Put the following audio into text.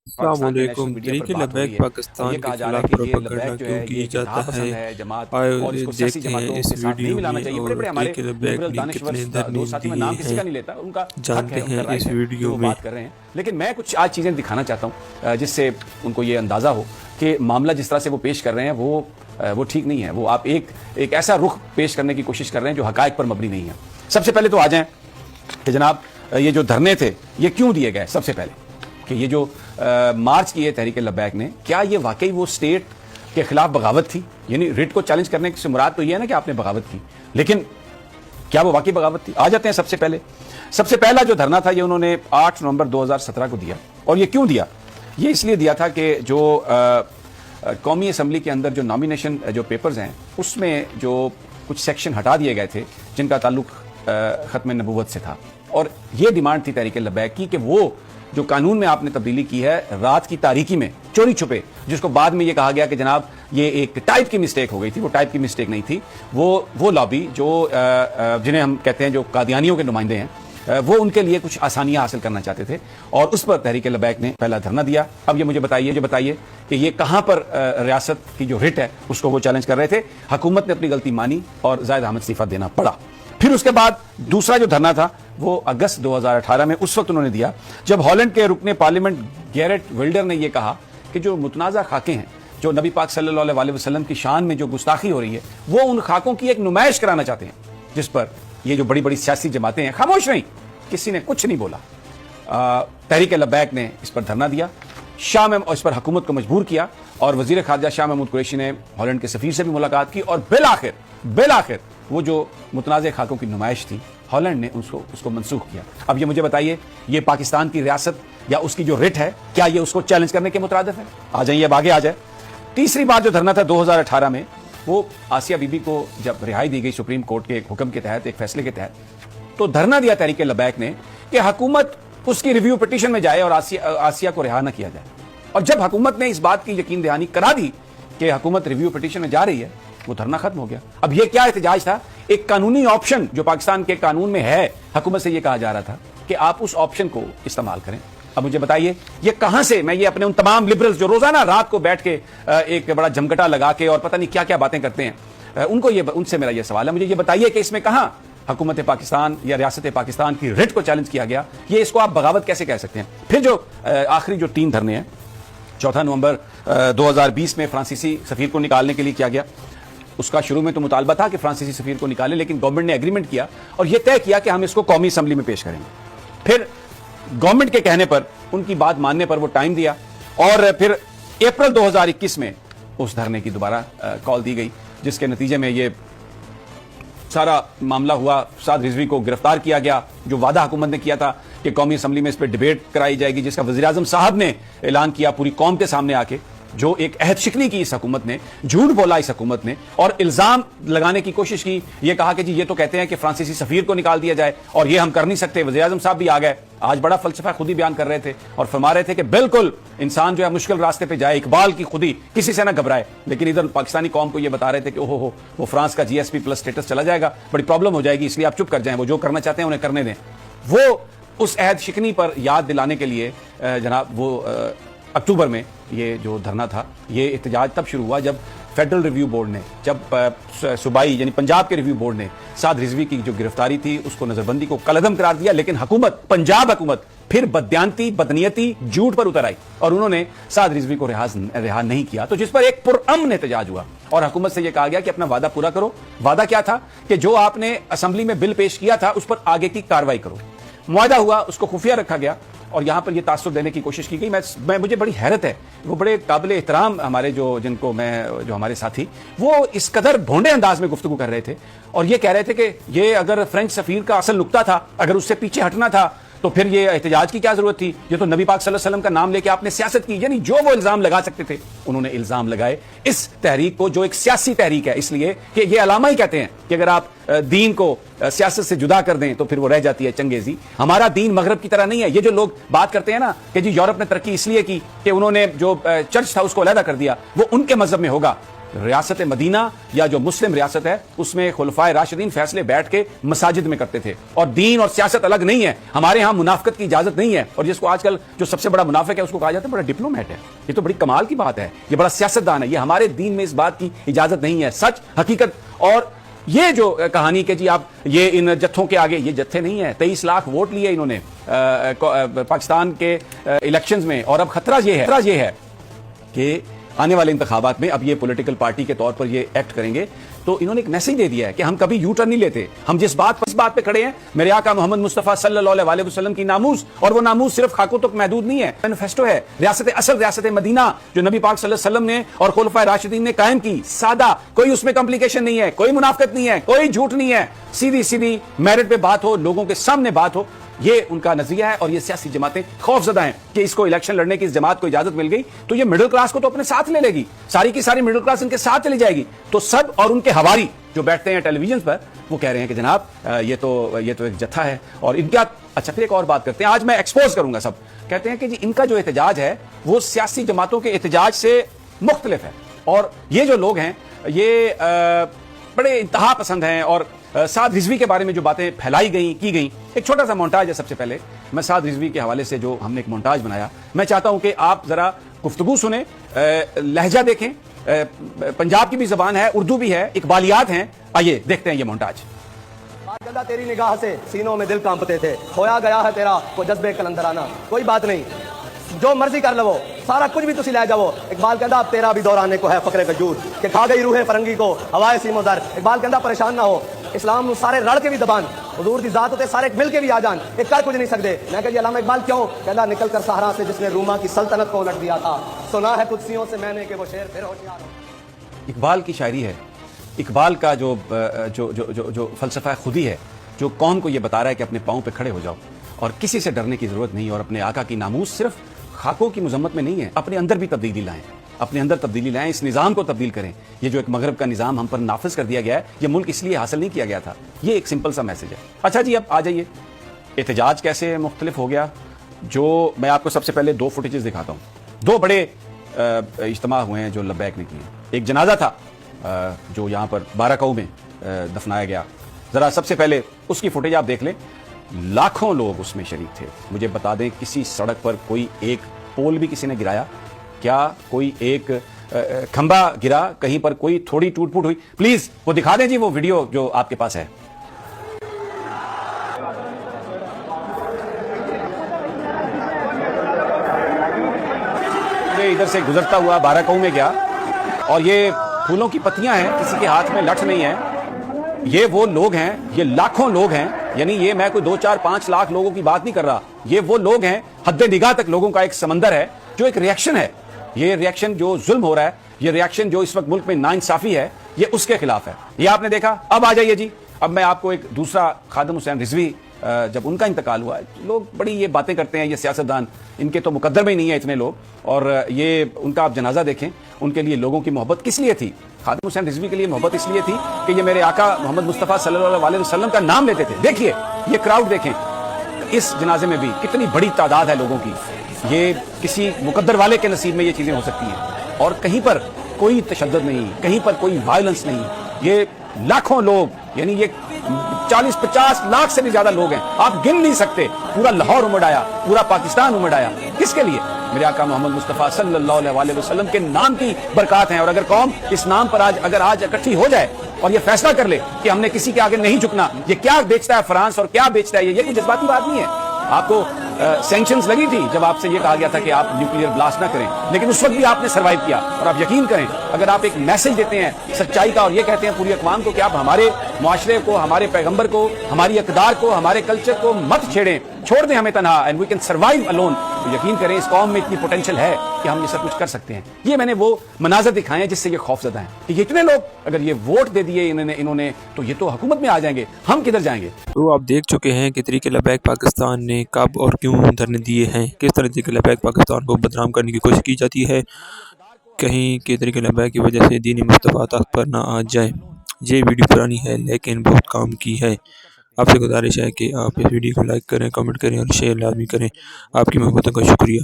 السلام پاکستان کے علیکم۔ نیشنل میڈیا پر تحریک بات ہو لبیک رہی ہے اور پاکستان یہ کے کہا جا رہا خلاف ہے کہ یہ پروپیگنڈا لبیک جو کیوں ہے کی یہ ایک جاتا انتہا ہے؟ پسند ہے جماعت آئے اور اس کو سیاسی دیکھتے ہیں جماعتوں اس کے ساتھ نہیں ویڈیو ملانا میں، چاہیے. بڑے اور بڑے ہمارے تحریک لبیک لبرل نے دانشور کتنے درمی دوست ساتھی، میں دیے نام کسی ہیں کا نہیں لیتا، ان کا حق ہے، جانتے ان ہیں کا رائٹ اس ہے ویڈیو جو وہ میں۔ بات کر رہے ہیں. لیکن میں کچھ آج چیزیں دکھانا چاہتا ہوں جس سے ان کو یہ اندازہ ہو کہ معاملہ جس طرح سے وہ پیش کر رہے ہیں وہ ٹھیک نہیں ہے. وہ آپ ایک ایسا رخ پیش کرنے کی کوشش کر رہے ہیں جو حقائق پر مبنی نہیں ہے. سب سے پہلے تو آ جائیں کہ جناب یہ جو دھرنے تھے یہ کیوں دیے گئے. سب سے پہلے کہ یہ جو مارچ کی ہے تحریک لبیک نے، کیا یہ واقعی وہ اسٹیٹ کے خلاف بغاوت تھی؟ یعنی ریٹ کو چیلنج کرنے سے مراد تو یہ ہے نا کہ آپ نے بغاوت کی، لیکن کیا وہ واقعی بغاوت تھی؟ آ جاتے ہیں. سب سے پہلا جو دھرنا تھا یہ انہوں نے 8 نومبر 2017 کو دیا. اور یہ کیوں دیا؟ یہ اس لیے دیا تھا کہ جو قومی اسمبلی کے اندر جو نامینیشن جو پیپرز ہیں اس میں جو کچھ سیکشن ہٹا دیے گئے تھے جن کا تعلق ختم نبوت سے تھا. اور یہ ڈیمانڈ تھی تحریک لبیک کی کہ وہ جو قانون میں آپ نے تبدیلی کی ہے رات کی تاریکی میں چوری چھپے، جس کو بعد میں یہ کہا گیا کہ جناب یہ ایک ٹائپ کی مسٹیک ہو گئی تھی، وہ ٹائپ کی مسٹیک نہیں تھی. وہ لابی جو جنہیں ہم کہتے ہیں جو قادیانیوں کے نمائندے ہیں، وہ ان کے لیے کچھ آسانیاں حاصل کرنا چاہتے تھے اور اس پر تحریک لبیک نے پہلا دھرنا دیا. اب یہ مجھے بتائیے کہ یہ کہاں پر ریاست کی جو رٹ ہے اس کو وہ چیلنج کر رہے تھے. حکومت نے اپنی غلطی مانی اور زاہد احمد استعفیٰ دینا پڑا. پھر اس کے بعد دوسرا جو دھرنا تھا وہ اگست 2018 میں اس وقت انہوں نے دیا جب ہالینڈ کے رکن پارلیمنٹ گیرٹ ولڈر نے یہ کہا کہ جو متنازع خاکیں ہیں، جو نبی پاک صلی اللہ علیہ وسلم کی شان میں جو گستاخی ہو رہی ہے، وہ ان خاکوں کی ایک نمائش کرانا چاہتے ہیں، جس پر یہ جو بڑی بڑی سیاسی جماعتیں ہیں خاموش نہیں، کسی نے کچھ نہیں بولا. تحریک لبیک نے اس پر دھرنا دیا، شاہ میں اس پر حکومت کو مجبور کیا اور وزیر خارجہ شاہ محمود قریشی نے ہالینڈ کے سفیر سے بھی ملاقات کی اور بالآخر وہ جو متنازع خاکوں کی نمائش تھی ہالینڈ نے اس کو منسوخ کیا. اب یہ مجھے بتائیے یہ پاکستان کی ریاست یا اس کی جو رٹ ہے کیا یہ اس کو چیلنج کرنے کے مترادف ہے؟ آ جائیے اب آگے آ جائے. تیسری بار جو دھرنا تھا 2018 میں، وہ آسیہ بی بی کو جب رہائی دی گئی سپریم کورٹ کے ایک حکم کے تحت، ایک فیصلے کے تحت، تو دھرنا دیا تحریک لبیک نے کہ حکومت اس کی ریویو پٹیشن میں جائے اور آسیہ کو رہا نہ کیا جائے. اور جب حکومت نے اس بات کی یقین دہانی کرا دی کہ حکومت ریویو پٹیشن میں جا رہی ہے، وہ دھرنا ختم ہو گیا. اب یہ کیا احتجاج تھا؟ ایک قانونی آپشن جو پاکستان کے قانون میں ہے، حکومت سے یہ کہا جا رہا تھا کہ آپ اس آپشن کو استعمال کریں. اب مجھے بتائیے یہ کہاں سے، میں یہ اپنے ان تمام لبرلز جو روزانہ رات کو بیٹھ کے ایک بڑا جھمگٹا لگا کے اور پتہ نہیں کیا کیا باتیں کرتے ہیں، ان سے میرا یہ سوال ہے، مجھے یہ بتائیے کہ اس میں کہاں حکومت پاکستان یا ریاست پاکستان کی رٹ کو چیلنج کیا گیا؟ یہ اس کو آپ بغاوت کیسے کہہ سکتے ہیں؟ پھر جو آخری جو 3 دھرنے ہیں، 4 نومبر 2020 میں فرانسیسی سفیر کو نکالنے کے لیے کیا گیا. اس کا شروع میں تو مطالبہ تھا کہ فرانسیسی سفیر کو نکالیں، لیکن گورنمنٹ نے ایگریمنٹ کیا اور یہ طے کیا کہ ہم اس کو قومی اسمبلی میں پیش کریں گے. پھر گورنمنٹ کے کہنے پر، ان کی بات ماننے پر وہ ٹائم دیا اور پھر اپریل 2021 میں اس دھرنے کی دوبارہ کال دی گئی، جس کے نتیجے میں یہ سارا معاملہ ہوا. سعد رضوی کو گرفتار کیا گیا، جو وعدہ حکومت نے کیا تھا کہ قومی اسمبلی میں اس پہ ڈیبیٹ کرائی جائے گی، جس کا وزیر اعظم صاحب نے اعلان کیا پوری قوم کے سامنے آ کے. جو ایک عہد شکنی کی اس حکومت نے، جھوٹ بولا اس حکومت نے اور الزام لگانے کی کوشش کی. یہ کہا کہ جی یہ تو کہتے ہیں کہ فرانسیسی سفیر کو نکال دیا جائے اور یہ ہم کر نہیں سکتے. وزیر اعظم صاحب بھی آ گئے، آج بڑا فلسفہ خودی بیان کر رہے تھے اور فرما رہے تھے کہ بالکل انسان جو ہے مشکل راستے پہ جائے، اقبال کی خودی، کسی سے نہ گھبرائے. لیکن ادھر پاکستانی قوم کو یہ بتا رہے تھے کہ اوہو وہ فرانس کا GSP+ اسٹیٹس چلا جائے گا، بڑی پرابلم ہو جائے گی، اس لیے آپ چپ کر جائیں، وہ جو کرنا چاہتے ہیں انہیں کرنے دیں. وہ اس عہد شکنی پر یاد دلانے کے لیے جناب وہ اکتوبر میں یہ جو دھرنا تھا، یہ احتجاج تب شروع ہوا جب فیڈرل ریویو بورڈ نے، جب صوبائی یعنی پنجاب کے ریویو بورڈ نے سعد رضوی کی جو گرفتاری تھی اس کو نظربندی کو کالعدم قرار دیا. لیکن پنجاب حکومت پھر بددیانتی، بدنیتی، جھوٹ پر اتر آئی اور انہوں نے سعد رضوی کو رہا نہیں کیا. تو جس پر ایک پرامن احتجاج ہوا اور حکومت سے یہ کہا گیا کہ اپنا وعدہ پورا کرو. وعدہ کیا تھا؟ کہ جو آپ نے اسمبلی میں بل پیش کیا تھا اس پر آگے کی کارروائی کرو. معاہدہ ہوا، اس کو خفیہ رکھا گیا اور یہاں پر یہ تاثر دینے کی کوشش کی گئی. مجھے بڑی حیرت ہے، وہ بڑے قابل احترام ہمارے جو ہمارے ساتھی، وہ اس قدر بھونڈے انداز میں گفتگو کر رہے تھے اور یہ کہہ رہے تھے کہ یہ اگر فرینچ سفیر کا اصل نقطہ تھا، اگر اس سے پیچھے ہٹنا تھا تو پھر یہ احتجاج کی کیا ضرورت تھی؟ یہ تو نبی پاک صلی اللہ علیہ وسلم کا نام لے کے آپ نے سیاست کی. یعنی جو وہ الزام لگا سکتے تھے انہوں نے الزام لگائے اس تحریک کو، جو ایک سیاسی تحریک ہے، اس لیے کہ یہ علامہ ہی کہتے ہیں کہ اگر آپ دین کو سیاست سے جدا کر دیں تو پھر وہ رہ جاتی ہے چنگیزی. ہمارا دین مغرب کی طرح نہیں ہے. یہ جو لوگ بات کرتے ہیں نا کہ جی یورپ نے ترقی اس لیے کی کہ انہوں نے جو چرچ تھا اس کو علیحدہ کر دیا، وہ ان کے مذہب میں ہوگا. ریاست مدینہ یا جو مسلم ریاست ہے اس میں خلفائے راشدین فیصلے بیٹھ کے مساجد میں کرتے تھے، اور دین اور سیاست الگ نہیں ہے۔ ہمارے ہاں منافقت کی اجازت نہیں ہے، اور جس کو آج کل جو سب سے بڑا منافق ہے اس کو کہا جاتا ہے بڑا ڈپلومیٹ ہے، یہ تو بڑی کمال کی بات ہے، یہ بڑا سیاستدان ہے۔ یہ ہمارے دین میں اس بات کی اجازت نہیں ہے۔ سچ، حقیقت، اور یہ جو کہانی کہ جی آپ یہ ان جتھوں کے آگے، یہ جتھے نہیں ہیں۔ 23 لاکھ ووٹ لیے انہوں نے پاکستان کے الیکشنز میں، اور اب خطرہ یہ ہے کہ آنے والے انتخابات میں اب یہ پولیٹیکل پارٹی کے طور پر یہ ایکٹ کریں گے، تو انہوں نے ایک میسج دے دیا ہے کہ ہم کبھی یو ٹرن نہیں لیتے، ہم جس بات پہ کھڑے ہیں، میرے آقا محمد مصطفیٰ صلی اللہ علیہ وسلم کی ناموس، اور وہ ناموس صرف خاکوں تک محدود نہیں ہے، مینیفیسٹو ہے، ریاست مدینہ جو نبی پاک صلی اللہ علیہ وسلم نے اور خلفائے راشدین نے قائم کی، سادہ، کوئی اس میں کمپلیکیشن نہیں ہے، کوئی منافقت نہیں ہے، کوئی جھوٹ نہیں ہے، سیدھی میرٹ پہ بات ہو، لوگوں کے سامنے بات ہو، یہ ان کا نظریہ ہے۔ اور یہ سیاسی جماعتیں خوف زدہ ہیں کہ اس کو الیکشن لڑنے کی اس جماعت کو اجازت مل گئی تو یہ مڈل کلاس کو تو اپنے ساتھ لے گی، ساری کی ساری مڈل کلاس ان کے ساتھ چلی جائے گی۔ تو سب اور ان کے حواری جو بیٹھتے ہیں ٹیلی ویژن پر، وہ کہہ رہے ہیں کہ جناب یہ تو ایک جتھا ہے، اور ان کا اچھا پھر ایک اور بات کرتے ہیں، آج میں ایکسپوز کروں گا سب، کہتے ہیں کہ جی ان کا جو احتجاج ہے وہ سیاسی جماعتوں کے احتجاج سے مختلف ہے، اور یہ جو لوگ ہیں یہ بڑے انتہا پسند ہیں، اور سعد رضوی کے بارے میں جو باتیں پھیلائی کی گئیں، ایک چھوٹا سا مونٹاج ہے۔ سب سے پہلے میں سعد رضوی کے حوالے سے جو ہم نے ایک مونٹاج بنایا، میں چاہتا ہوں کہ آپ ذرا گفتگو سنیں، لہجہ دیکھیں، پنجاب کی بھی زبان ہے، اردو بھی ہے، اقبالیات ہیں، آئیے دیکھتے ہیں یہ مونٹاج۔ تیری نگاہ سے سینوں میں دل کانپتے تھے، کھویا گیا ہے تیرا وہ جذبے کلندرانہ، کوئی بات نہیں، جو مرضی کر لو، سارا کچھ بھی تسی لے جاؤ۔ اقبال کہندا اب تیرا بھی دور آنے کو ہے فقر وجود، کہ کھا گئی روح فرنگی کو ہوائے سیم و در۔ اقبال کہندا پریشان نہ ہو، اسلام نو سارے رل کے بھی دبان، حضور دی ذات تے سارے مل کے بھی آ جان، ایک کر کچھ نہیں سکتے۔ میں کہ جی علامہ اقبال کیوں؟ کہندا نکل کر صحرا سے جس نے روما کی سلطنت کو الٹ دیا تھا، سنا ہے قدسیوں سے میں نے کہ وہ شعر پھر ہوشیار ہو۔ اقبال کی شاعری ہے، اقبال کا جو فلسفہ خودی ہے، جو قوم کو یہ بتا رہا ہے کہ اپنے پاؤں پہ کھڑے ہو جاؤ، اور کسی سے ڈرنے کی ضرورت نہیں، اور اپنے آقا کی ناموس صرف خاکوں کی مذمت میں نہیں ہے، اپنے اندر بھی تبدیلی لائیں، اپنے اندر تبدیلی لائیں، اس نظام کو تبدیل کریں۔ یہ جو ایک مغرب کا نظام ہم پر نافذ کر دیا گیا ہے، یہ ملک اس لیے حاصل نہیں کیا گیا تھا۔ یہ ایک سمپل سا میسج ہے۔ اچھا جی، اب آ جائیے احتجاج کیسے مختلف ہو گیا۔ جو میں آپ کو سب سے پہلے 2 فوٹیجز دکھاتا ہوں، 2 بڑے اجتماع ہوئے ہیں جو لبیک نے کیے۔ ایک جنازہ تھا جو یہاں پر بارہکاؤ میں دفنایا گیا، ذرا سب سے پہلے اس کی فوٹیج آپ دیکھ لیں، لاکھوں لوگ اس میں شریک تھے۔ مجھے بتا دیں کسی سڑک پر کوئی ایک پول بھی کسی نے گرایا کیا؟ کوئی ایک کھمبا گرا کہیں پر؟ کوئی تھوڑی ٹوٹ پھوٹ ہوئی؟ پلیز وہ دکھا دیں جی وہ ویڈیو جو آپ کے پاس ہے۔ ادھر سے گزرتا ہوا بارہکاؤ میں گیا، اور یہ پھولوں کی پتیاں ہیں، کسی کے ہاتھ میں لٹھ نہیں ہے۔ یہ وہ لوگ ہیں، یہ لاکھوں لوگ ہیں، یعنی یہ میں کوئی 2 4 5 لاکھ لوگوں کی بات نہیں کر رہا، یہ وہ لوگ ہیں، حد نگاہ تک لوگوں کا ایک سمندر ہے، جو ایک ریاکشن ہے۔ یہ ریاکشن جو ظلم ہو رہا ہے، یہ ریاکشن جو اس وقت ملک میں ناانصافی ہے، یہ اس کے خلاف ہے۔ یہ آپ نے دیکھا۔ اب آ جائیے جی، اب میں آپ کو ایک دوسرا خادم حسین رضوی، جب ان کا انتقال ہوا، لوگ بڑی یہ باتیں کرتے ہیں، یہ سیاستدان، ان کے تو مقدر میں ہی نہیں ہے اتنے لوگ، اور یہ ان کا آپ جنازہ دیکھیں، ان کے لیے لوگوں کی محبت کس لیے تھی؟ خادم حسین رضوی کے لیے محبت اس لیے تھی کہ یہ میرے آقا محمد مصطفیٰ صلی اللہ علیہ وسلم کا نام لیتے تھے۔ دیکھیے یہ کراؤڈ دیکھیں، اس جنازے میں بھی کتنی بڑی تعداد ہے لوگوں کی۔ یہ کسی مقدر والے کے نصیب میں یہ چیزیں ہو سکتی ہیں، اور کہیں پر کوئی تشدد نہیں، کہیں پر کوئی وائلنس نہیں۔ یہ لاکھوں لوگ، یعنی یہ 40-50 لاکھ سے بھی زیادہ لوگ ہیں، آپ گن نہیں سکتے۔ پورا لاہور امڑ آیا، پورا پاکستان امڑ آیا، کس کے لیے؟ میرے آقا محمد مصطفیٰ صلی اللہ علیہ وسلم کے نام کی برکات ہیں۔ اور اگر قوم اس نام پر آج اکٹھی ہو جائے اور یہ فیصلہ کر لے کہ ہم نے کسی کے آگے نہیں جھکنا، یہ کیا بیچتا ہے فرانس اور کیا بیچتا ہے یہ کوئی جذباتی بات نہیں ہے۔ آپ کو سینکشنز لگی تھی جب آپ سے یہ کہا گیا تھا کہ آپ نیوکلیئر بلاسٹ نہ کریں، لیکن اس وقت بھی آپ نے سروائیو کیا۔ اور آپ یقین کریں، اگر آپ ایک میسج دیتے ہیں سچائی کا، اور یہ کہتے ہیں پوری اقوام کو کہ آپ ہمارے معاشرے کو، ہمارے پیغمبر کو، ہماری اقدار کو، ہمارے کلچر کو مت چھیڑیں، چھوڑ دیں ہمیں تنہا، and we can survive alone, تو یقین کریں اس قوم میں اتنی پوٹینشیل ہے کہ ہم یہ سب کچھ کر سکتے ہیں۔ یہ میں نے وہ مناظر دکھائے ہیں جس سے یہ خوف زدہ ہیں کہ یہ اتنے لوگ اگر یہ ووٹ دے دیے انہوں نے تو یہ تو حکومت میں آ جائیں گے، ہم کدھر جائیں گے؟ تو آپ دیکھ چکے ہیں کہ تحریک لبیک پاکستان نے کب اور کیوں دھرنے دیے ہیں، کس طرح تحریک لبیک پاکستان کو بدنام کرنے کی کوشش کی جاتی ہے، کہیں کہ تحریک لبیک کی وجہ سے دینی مصطفیٰ تخت پر نہ آ جائے۔ یہ ویڈیو پرانی ہے لیکن بہت کام کی ہے۔ آپ سے گزارش ہے کہ آپ اس ویڈیو کو لائک کریں، کمنٹ کریں اور شیئر لازمی کریں۔ آپ کی محبتوں کا شکریہ۔